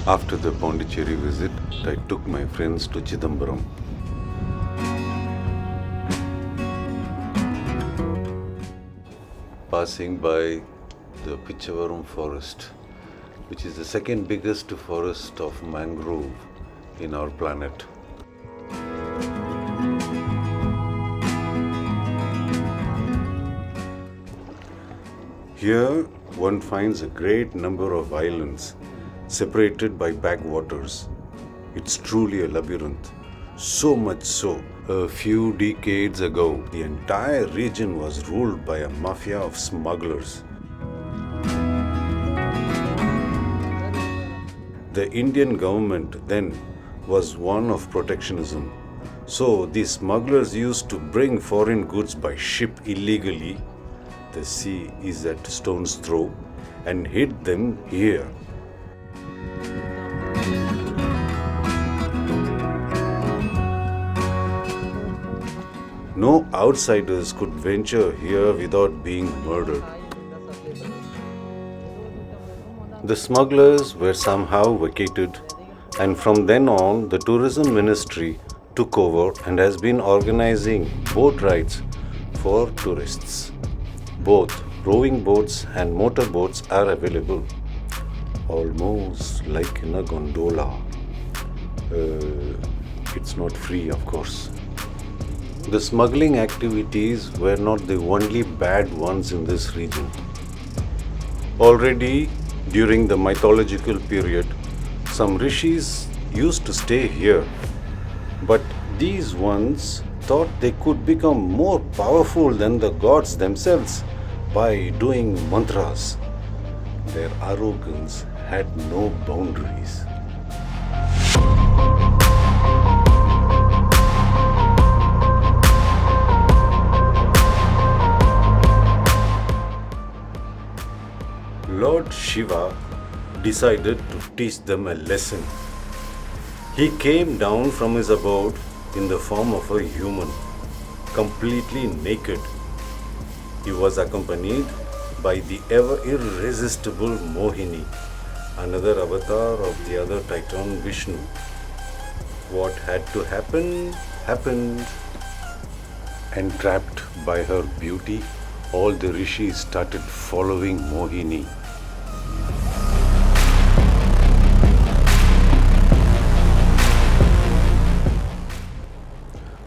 After the Pondicherry visit, I took my friends to Chidambaram. Passing by the Pichavaram forest, which is the second biggest forest of mangrove in our planet. Here one finds a great number of islands separated by backwaters. It's truly a labyrinth. So much so, a few decades ago, the entire region was ruled by a mafia of smugglers. The Indian government then was one of protectionism. So these smugglers used to bring foreign goods by ship illegally. The sea is at stone's throw, and hid them here. No outsiders could venture here without being murdered. The smugglers were somehow vacated, and from then on, the tourism ministry took over and has been organizing boat rides for tourists. Both rowing boats and motor boats are available, almost like in a gondola. It's not free, of course. The smuggling activities were not the only bad ones in this region. Already during the mythological period, some rishis used to stay here. But these ones thought they could become more powerful than the gods themselves by doing mantras. Their arrogance had no boundaries. Lord Shiva decided to teach them a lesson. He came down from his abode in the form of a human, completely naked. He was accompanied by the ever irresistible Mohini, another avatar of the other Titan Vishnu. What had to happen, happened. Entrapped by her beauty, all the rishis started following Mohini.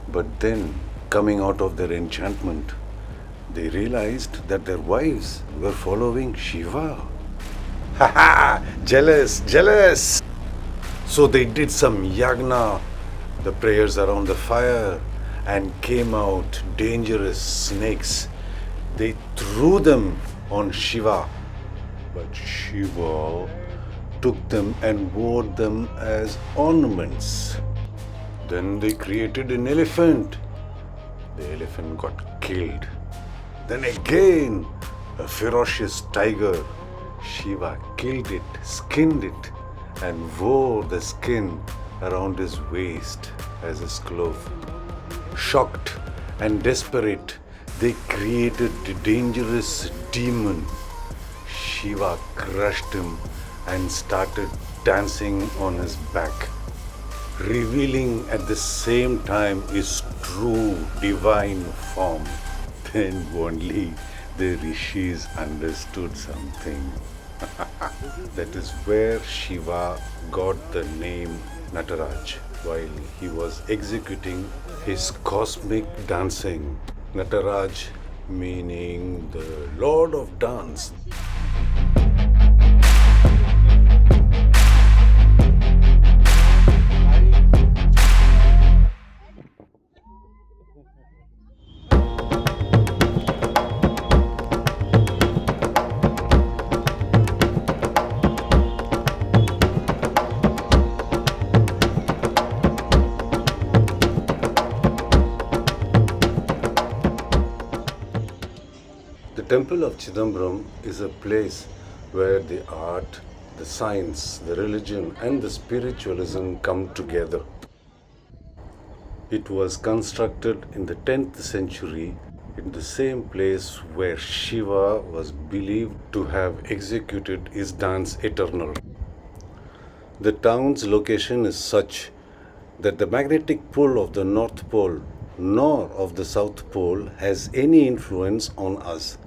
But then, coming out of their enchantment, they realized that their wives were following Shiva. Ha ha! Jealous, jealous! So they did some yagna, the prayers around the fire, and came out dangerous snakes. They threw them on Shiva. But Shiva took them and wore them as ornaments. Then they created an elephant. The elephant got killed. Then again, a ferocious tiger. Shiva killed it, skinned it, and wore the skin around his waist as a glove. Shocked and desperate, they created a dangerous demon. Shiva crushed him and started dancing on his back, revealing at the same time his true divine form. Then only the rishis understood something. That is where Shiva got the name Nataraj while he was executing his cosmic dancing. Nataraj meaning the Lord of Dance. temple of Chidambaram is a place where the art, the science, the religion, and the spiritualism come together. It was constructed in the 10th century in the same place where Shiva was believed to have executed his dance eternal. The town's location is such that the magnetic pull of the North Pole nor of the South Pole has any influence on us.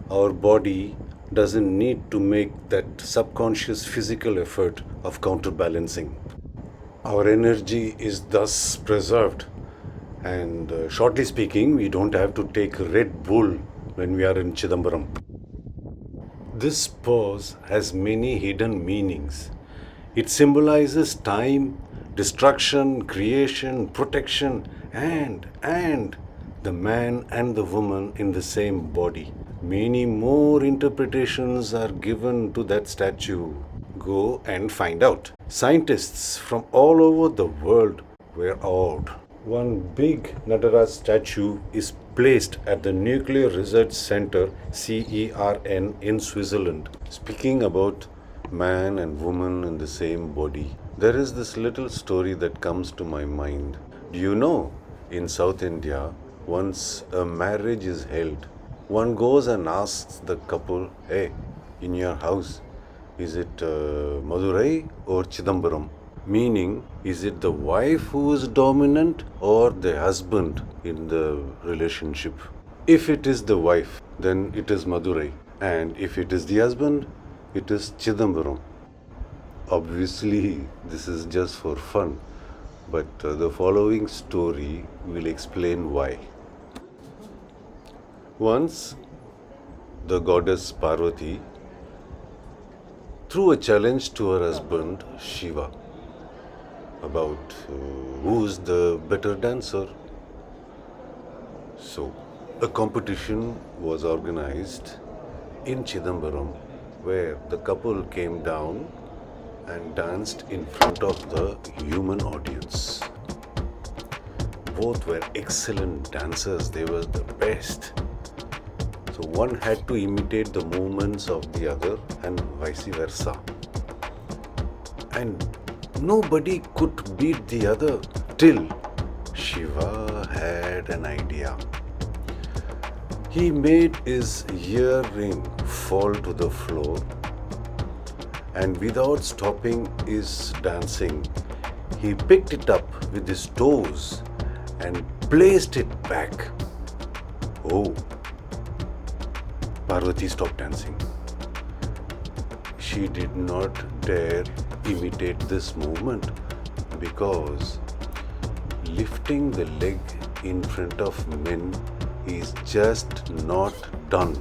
Our body doesn't need to make that subconscious physical effort of counterbalancing. Our energy is thus preserved, and shortly speaking, we don't have to take Red Bull when we are in Chidambaram. This pose has many hidden meanings. It symbolizes time, destruction, creation, protection, and the man and the woman in the same body. Many more interpretations are given to that statue. Go and find out. Scientists from all over the world were awed. One big Nataraj statue is placed at the Nuclear Research Center CERN in Switzerland. Speaking about man and woman in the same body, there is this little story that comes to my mind. Do you know, in South India, once a marriage is held, one goes and asks the couple, hey, in your house, is it Madurai or Chidambaram? Meaning, is it the wife who is dominant or the husband in the relationship? If it is the wife, then it is Madurai. And if it is the husband, it is Chidambaram. Obviously, this is just for fun, but the following story will explain why. Once, the goddess Parvati threw a challenge to her husband Shiva about who's the better dancer. So, a competition was organized in Chidambaram where the couple came down and danced in front of the human audience. Both were excellent dancers, they were the best. So one had to imitate the movements of the other and vice versa. And nobody could beat the other till Shiva had an idea. He made his earring fall to the floor, and without stopping his dancing, he picked it up with his toes and placed it back. Oh, Parvati stopped dancing. She did not dare imitate this movement because lifting the leg in front of men is just not done.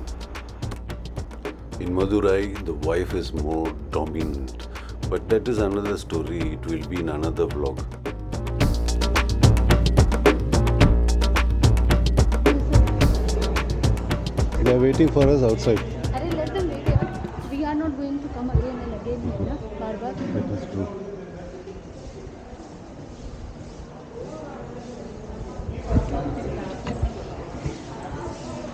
In Madurai, the wife is more dominant, but that is another story. It will be in another vlog. They are waiting for us outside.